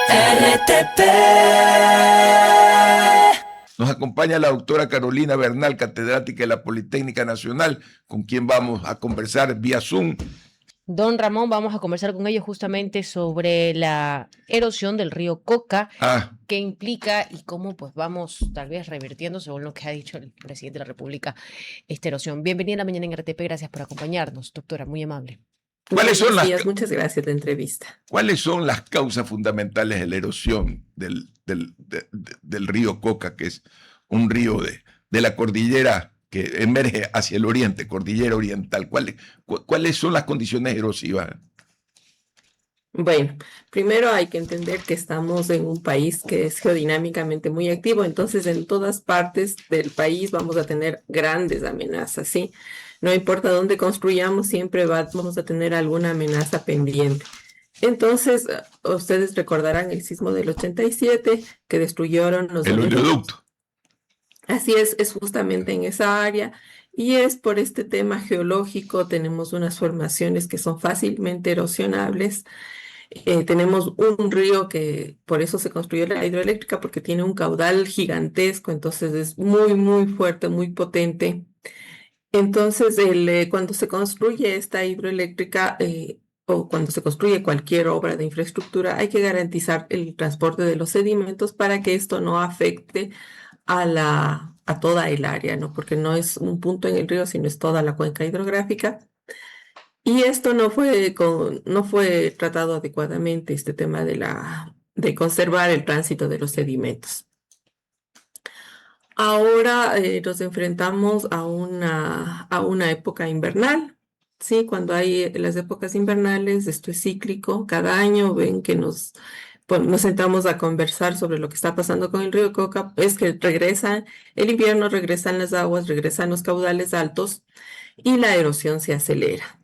RTP. Nos acompaña la doctora Carolina Bernal, catedrática de la Politécnica Nacional, con quien vamos a conversar vía Zoom. Don Ramón, vamos a conversar con ellos justamente sobre la erosión del río Coca, qué implica y cómo pues vamos tal vez revirtiendo, según lo que ha dicho el presidente de la República, esta erosión. Bienvenida a la mañana en RTP, gracias por acompañarnos, doctora, muy amable. Buenos días, muchas gracias de la entrevista. ¿Cuáles son las causas fundamentales de la erosión del río Coca, que es un río de la cordillera que emerge hacia el oriente, cordillera oriental? ¿Cuáles son las condiciones erosivas? Bueno, primero hay que entender que estamos en un país que es geodinámicamente muy activo, entonces en todas partes del país vamos a tener grandes amenazas, ¿sí? No importa dónde construyamos, siempre vamos a tener alguna amenaza pendiente. Entonces, ustedes recordarán el sismo del 87 que destruyeron los oleoductos. Así es justamente en esa área. Y es por este tema geológico, tenemos unas formaciones que son fácilmente erosionables. Tenemos un río que por eso se construyó la hidroeléctrica, porque tiene un caudal gigantesco, entonces es muy, muy fuerte, muy potente. Entonces, cuando se construye esta hidroeléctrica o cuando se construye cualquier obra de infraestructura, hay que garantizar el transporte de los sedimentos para que esto no afecte a toda el área, ¿no? Porque no es un punto en el río, sino es toda la cuenca hidrográfica. Y esto no fue tratado adecuadamente, este tema de conservar el tránsito de los sedimentos. Ahora nos enfrentamos a una época invernal, ¿sí? Cuando hay las épocas invernales, esto es cíclico. Cada año ven que nos sentamos a conversar sobre lo que está pasando con el río Coca. Es que regresa el invierno, regresan las aguas, regresan los caudales altos y la erosión se acelera.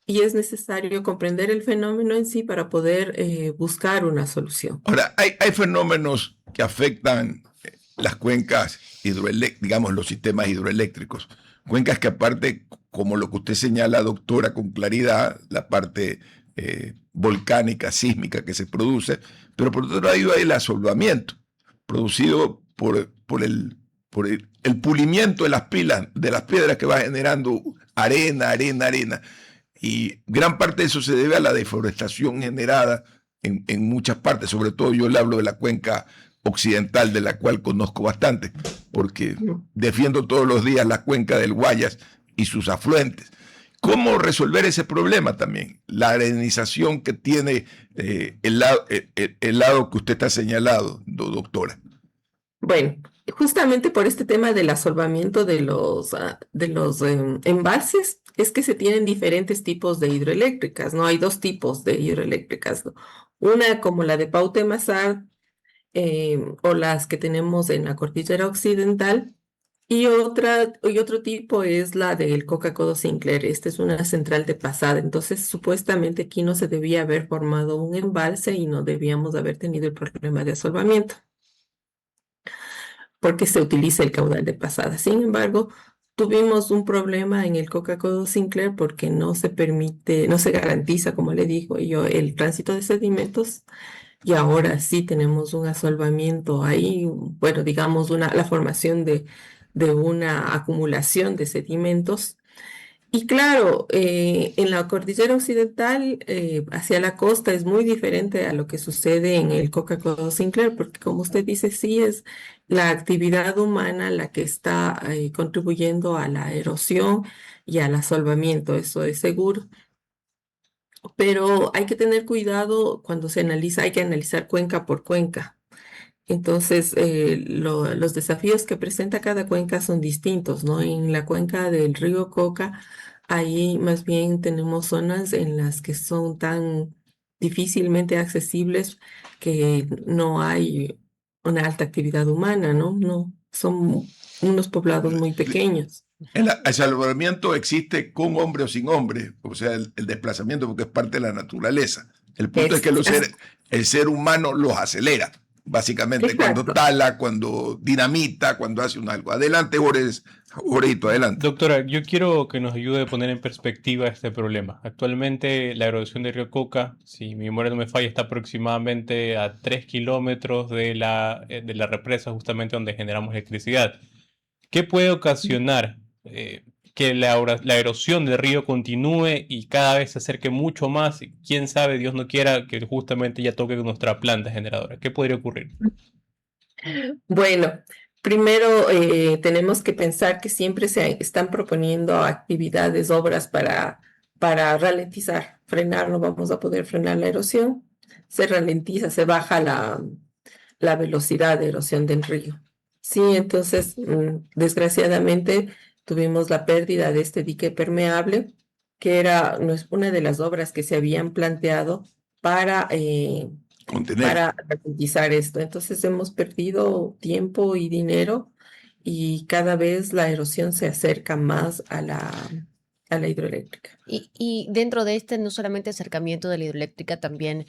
Y es necesario comprender el fenómeno en sí para poder buscar una solución. Ahora, hay fenómenos que afectan las cuencas hidroeléctricas, digamos los sistemas hidroeléctricos. Cuencas que aparte, como lo que usted señala, doctora, con claridad, la parte volcánica, sísmica que se produce, pero por otro lado hay el asolvamiento, producido por el pulimiento de las piedras que va generando arena. Y gran parte de eso se debe a la deforestación generada en muchas partes, sobre todo yo le hablo de la cuenca occidental, de la cual conozco bastante, porque defiendo todos los días la cuenca del Guayas y sus afluentes. ¿Cómo resolver ese problema también? La arenización que tiene el lado que usted está señalado, doctora. Bueno, justamente por este tema del asolvamiento de los embalses, es que se tienen diferentes tipos de hidroeléctricas, ¿no? Hay dos tipos de hidroeléctricas, ¿no? Una como la de Pauta-Mazar, o las que tenemos en la cordillera occidental, y otro tipo es la del Coca-Codo-Sinclair. Esta es una central de pasada, entonces supuestamente aquí no se debía haber formado un embalse y no debíamos haber tenido el problema de asolvamiento, porque se utiliza el caudal de pasada. Sin embargo, tuvimos un problema en el Coca-Codo-Sinclair porque no se garantiza, como le digo yo, el tránsito de sedimentos. Y ahora sí tenemos un asolvamiento ahí, bueno, digamos, la formación de una acumulación de sedimentos. Y claro, en la cordillera occidental, hacia la costa, es muy diferente a lo que sucede en el Coca-Codo-Sinclair, porque como usted dice, sí es la actividad humana la que está contribuyendo a la erosión y al asolvamiento, eso es seguro. Pero hay que tener cuidado cuando se analiza, hay que analizar cuenca por cuenca. Entonces, los desafíos que presenta cada cuenca son distintos, ¿no? En la cuenca del río Coca, ahí más bien tenemos zonas en las que son tan difícilmente accesibles que no hay una alta actividad humana, ¿no? No, son unos poblados muy pequeños. El asolvamiento existe con hombre o sin hombre, o sea, el desplazamiento, porque es parte de la naturaleza. El punto es que el ser humano los acelera. básicamente Exacto. cuando tala, cuando dinamita, cuando hace un algo. Adelante, Jorgito, adelante. Doctora, yo quiero que nos ayude a poner en perspectiva este problema. Actualmente la erosión del río Coca, si mi memoria no me falla, está aproximadamente a 3 kilómetros de la represa justamente donde generamos electricidad. ¿Qué puede ocasionar que la erosión del río continúe y cada vez se acerque mucho más? Y quién sabe, Dios no quiera, que justamente ya toque nuestra planta generadora. ¿Qué podría ocurrir? Bueno, primero tenemos que pensar que siempre se están proponiendo actividades, obras para ralentizar, frenar, no vamos a poder frenar la erosión, se ralentiza, se baja la velocidad de erosión del río. Sí, entonces, desgraciadamente, tuvimos la pérdida de este dique permeable, que era una de las obras que se habían planteado para Contener. ralentizar esto. Entonces hemos perdido tiempo y dinero y cada vez la erosión se acerca más a la hidroeléctrica. Y dentro de este, no solamente acercamiento de la hidroeléctrica, también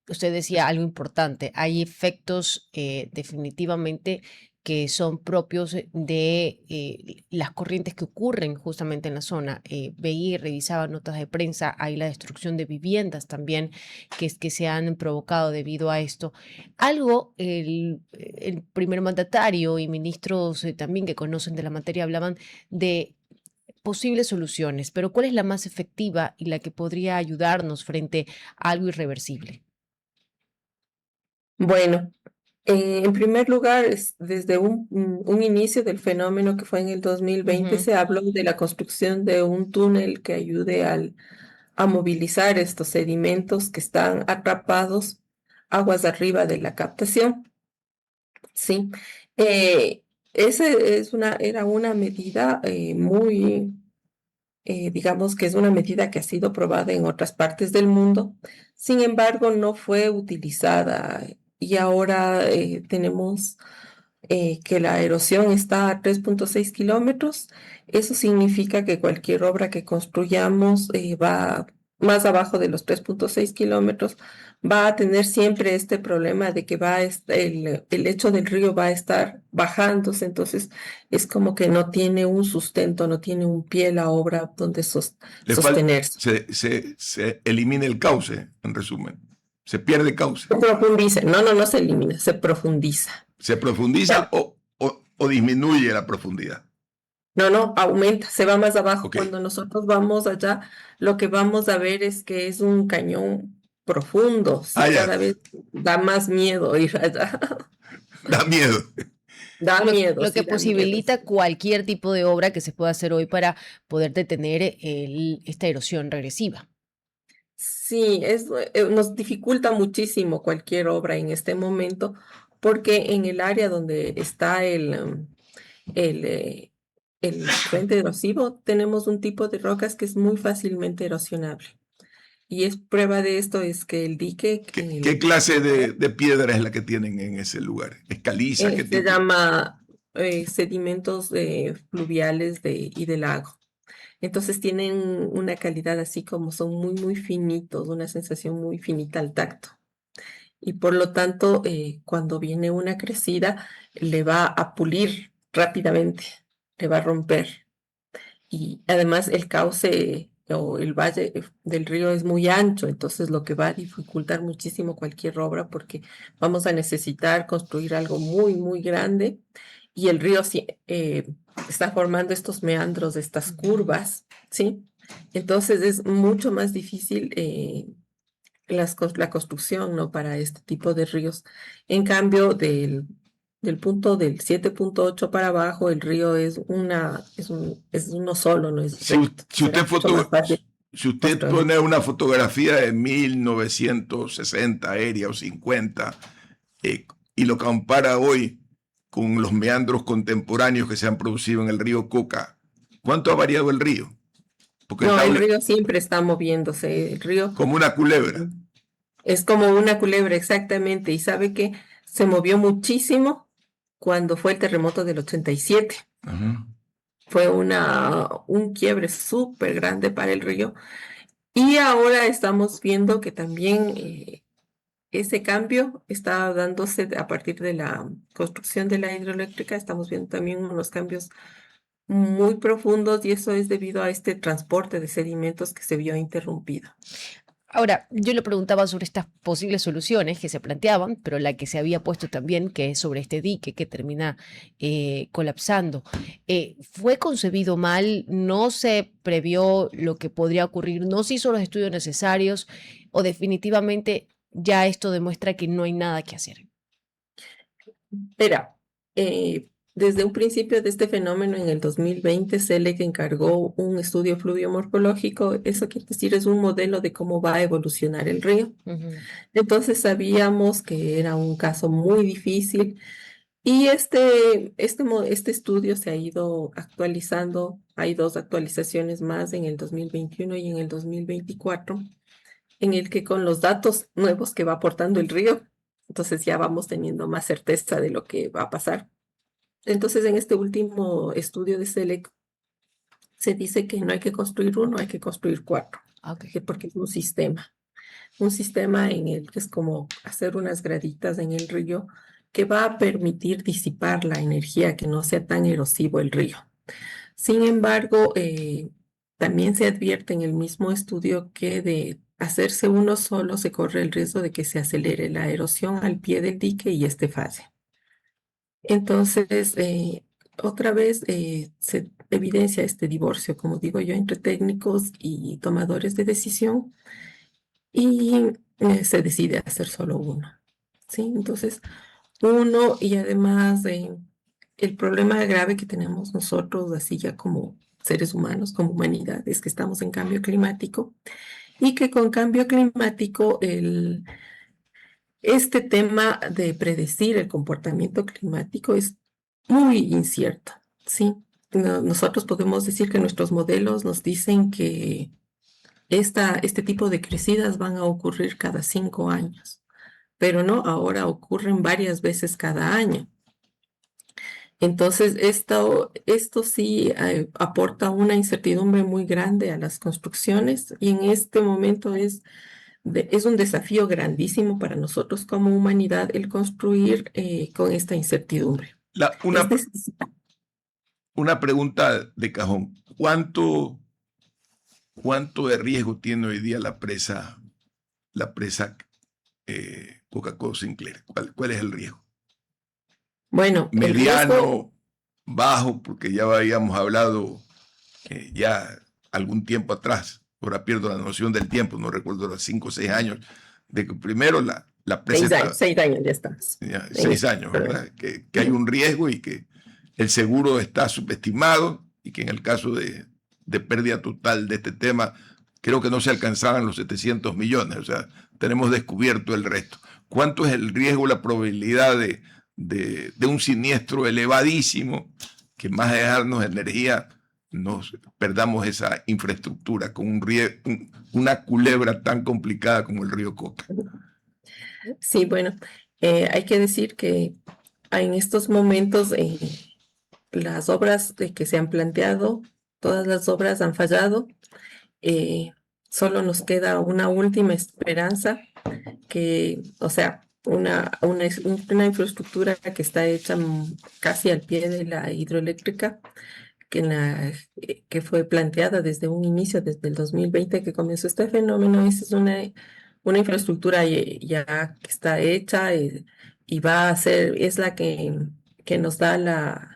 usted decía algo importante, hay efectos definitivamente que son propios de las corrientes que ocurren justamente en la zona. Veía y revisaba notas de prensa, hay la destrucción de viviendas también que se han provocado debido a esto. Algo, el primer mandatario y ministros también que conocen de la materia hablaban de posibles soluciones, pero ¿cuál es la más efectiva y la que podría ayudarnos frente a algo irreversible? Bueno, en primer lugar, desde un inicio del fenómeno que fue en el 2020, Ujú. se habló de la construcción de un túnel que ayude a movilizar estos sedimentos que están atrapados aguas arriba de la captación. Sí, eh, era una medida digamos que es una medida que ha sido probada en otras partes del mundo. Sin embargo, no fue utilizada y ahora tenemos que la erosión está a 3,6 kilómetros. Eso significa que cualquier obra que construyamos va más abajo de los 3,6 kilómetros, va a tener siempre este problema de que el lecho del río va a estar bajándose, entonces es como que no tiene un sustento, no tiene un pie la obra donde sostenerse. Se elimina el cauce, en resumen. Se pierde cauce. Se profundiza, no se elimina, se profundiza. ¿Se profundiza o disminuye la profundidad? No, aumenta, se va más abajo. Okay. Cuando nosotros vamos allá, lo que vamos a ver es que es un cañón profundo. Sí, cada vez da más miedo ir allá. Da miedo. Da miedo. Lo que posibilita cualquier tipo de obra que se pueda hacer hoy para poder detener esta erosión regresiva. Sí, nos dificulta muchísimo cualquier obra en este momento, porque en el área donde está el frente erosivo, tenemos un tipo de rocas que es muy fácilmente erosionable. Y prueba de esto es que el dique... ¿Qué clase de piedra es la que tienen en ese lugar? ¿Es caliza? ¿Qué tipo? Se llama sedimentos fluviales y de lago. Entonces tienen una calidad así como son muy, muy finitos, una sensación muy finita al tacto. Y por lo tanto, cuando viene una crecida, le va a pulir rápidamente, le va a romper. Y además el cauce o el valle del río es muy ancho, entonces lo que va a dificultar muchísimo cualquier obra porque vamos a necesitar construir algo muy, muy grande y el río está formando estos meandros, estas curvas, ¿sí? Entonces es mucho más difícil la construcción, ¿no? Para este tipo de ríos. En cambio, del punto del 7,8 para abajo, el río es uno solo, ¿no? Si usted pone una fotografía de 1960 aérea o 50 y lo compara hoy con los meandros contemporáneos que se han producido en el río Coca, ¿cuánto ha variado el río? Porque el río siempre está moviéndose, el río... Como una culebra. Es como una culebra, exactamente, y sabe que se movió muchísimo cuando fue el terremoto del 87. Uh-huh. Fue un quiebre súper grande para el río. Y ahora estamos viendo que también ese cambio está dándose a partir de la construcción de la hidroeléctrica. Estamos viendo también unos cambios muy profundos y eso es debido a este transporte de sedimentos que se vio interrumpido. Ahora, yo le preguntaba sobre estas posibles soluciones que se planteaban, pero la que se había puesto también, que es sobre este dique que termina colapsando, ¿fue concebido mal? ¿No se previó lo que podría ocurrir? ¿No se hizo los estudios necesarios? ¿O definitivamente ya esto demuestra que no hay nada que hacer? Era, desde un principio de este fenómeno, en el 2020, SELEC encargó un estudio fluviomorfológico. Eso quiere decir, es un modelo de cómo va a evolucionar el río. Entonces sabíamos que era un caso muy difícil y este estudio se ha ido actualizando. Hay 2 actualizaciones más en el 2021 y en el 2024, en el que con los datos nuevos que va aportando el río, entonces ya vamos teniendo más certeza de lo que va a pasar. Entonces, en este último estudio de SELEC se dice que no hay que construir uno, hay que construir 4, porque es un sistema en el que es como hacer unas graditas en el río que va a permitir disipar la energía, que no sea tan erosivo el río. Sin embargo, también se advierte en el mismo estudio que de hacerse uno solo se corre el riesgo de que se acelere la erosión al pie del dique y este fase. Entonces, otra vez se evidencia este divorcio, como digo yo, entre técnicos y tomadores de decisión y se decide hacer solo uno, ¿sí? Entonces, uno y además el problema grave que tenemos nosotros, así ya como seres humanos, como humanidad, es que estamos en cambio climático y que con cambio climático este tema de predecir el comportamiento climático es muy incierto, ¿sí? Nosotros podemos decir que nuestros modelos nos dicen que este tipo de crecidas van a ocurrir cada 5 años, pero no, ahora ocurren varias veces cada año. Entonces, esto sí aporta una incertidumbre muy grande a las construcciones y en este momento es un desafío grandísimo para nosotros como humanidad el construir con esta incertidumbre. Una pregunta de cajón. ¿Cuánto de riesgo tiene hoy día la presa Coca-Cola Sinclair? ¿Cuál es el riesgo? Bueno, mediano, bajo, porque ya habíamos hablado ya algún tiempo atrás, ahora pierdo la noción del tiempo, no recuerdo los 5 o 6 años, de que primero la presa... 6 años ya estamos. 6 años, ¿verdad? Que hay un riesgo y que el seguro está subestimado y que en el caso de pérdida total de este tema, creo que no se alcanzaban los 700 millones, o sea, tenemos descubierto el resto. ¿Cuánto es el riesgo, la probabilidad de un siniestro elevadísimo, que más de darnos energía, nos perdamos esa infraestructura con una culebra tan complicada como el río Coca? Sí, bueno, hay que decir que en estos momentos las obras que se han planteado, todas las obras han fallado. Solo nos queda una última esperanza, o sea, una infraestructura que está hecha casi al pie de la hidroeléctrica, que fue planteada desde un inicio, desde el 2020 que comenzó este fenómeno. Esa es una infraestructura ya que está hecha y va a ser, es la que nos da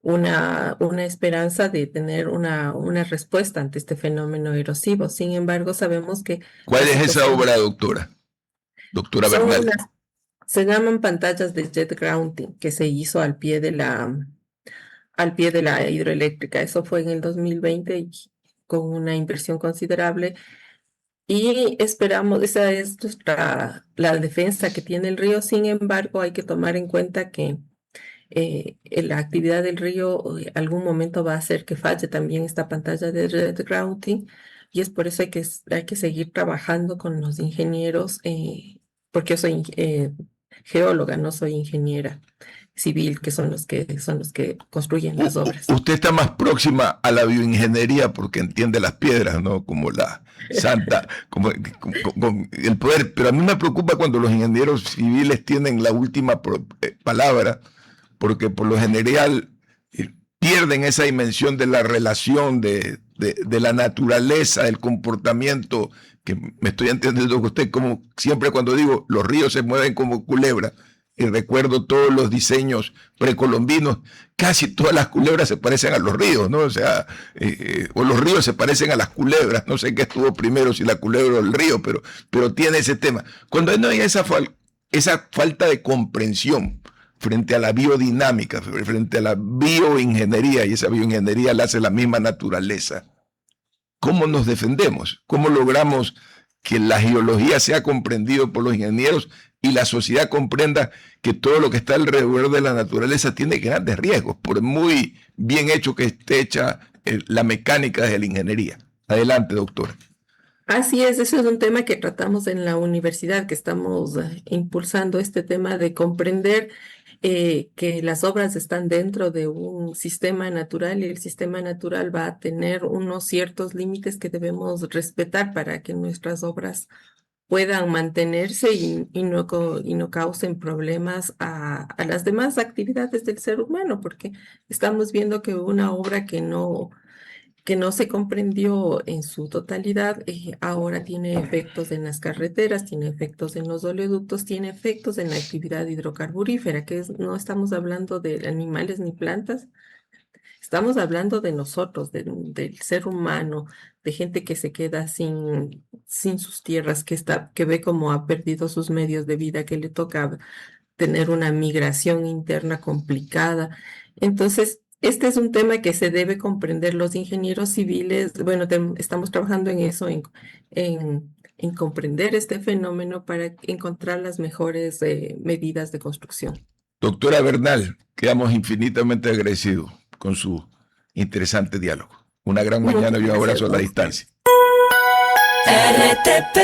una esperanza de tener una respuesta ante este fenómeno erosivo. Sin embargo, sabemos que... ¿Cuál es esa obra, doctora? Doctora Bernal. Se llaman pantallas de jet grounding, que se hizo al pie de la hidroeléctrica. Eso fue en el 2020 y con una inversión considerable. Y esperamos, esa es la defensa que tiene el río. Sin embargo, hay que tomar en cuenta que la actividad del río algún momento va a hacer que falle también esta pantalla de jet grounding, y es por eso hay que seguir trabajando con los ingenieros, porque yo soy geóloga, no soy ingeniera. civil, que son los que construyen las obras. Usted está más próxima a la bioingeniería porque entiende las piedras, ¿no? Como la santa, como el poder. Pero a mí me preocupa cuando los ingenieros civiles tienen la última palabra, porque por lo general pierden esa dimensión de la relación, de la naturaleza, del comportamiento, que me estoy entendiendo con usted, como siempre cuando digo, los ríos se mueven como culebra, y recuerdo todos los diseños precolombinos, casi todas las culebras se parecen a los ríos, ¿no? O sea, o los ríos se parecen a las culebras, no sé qué estuvo primero, si la culebra o el río, pero tiene ese tema. Cuando no hay esa falta de comprensión frente a la biodinámica, frente a la bioingeniería, y esa bioingeniería la hace la misma naturaleza, ¿cómo nos defendemos? ¿Cómo logramos que la geología sea comprendido por los ingenieros y la sociedad comprenda que todo lo que está alrededor de la naturaleza tiene grandes riesgos, por muy bien hecho que esté hecha la mecánica de la ingeniería? Adelante, doctora. Así es, ese es un tema que tratamos en la universidad, que estamos impulsando este tema de comprender que las obras están dentro de un sistema natural y el sistema natural va a tener unos ciertos límites que debemos respetar para que nuestras obras puedan mantenerse y no causen problemas a las demás actividades del ser humano, porque estamos viendo que una obra que no se comprendió en su totalidad, ahora tiene efectos en las carreteras, tiene efectos en los oleoductos, tiene efectos en la actividad hidrocarburífera, no estamos hablando de animales ni plantas, estamos hablando de nosotros, del ser humano, de gente que se queda sin sus tierras, que ve cómo ha perdido sus medios de vida, que le toca tener una migración interna complicada. Entonces, este es un tema que se debe comprender los ingenieros civiles. Bueno, estamos trabajando en eso, en comprender este fenómeno para encontrar las mejores medidas de construcción. Doctora Bernal, quedamos infinitamente agradecidos con su interesante diálogo. Una gran mañana y un abrazo a la distancia. RTP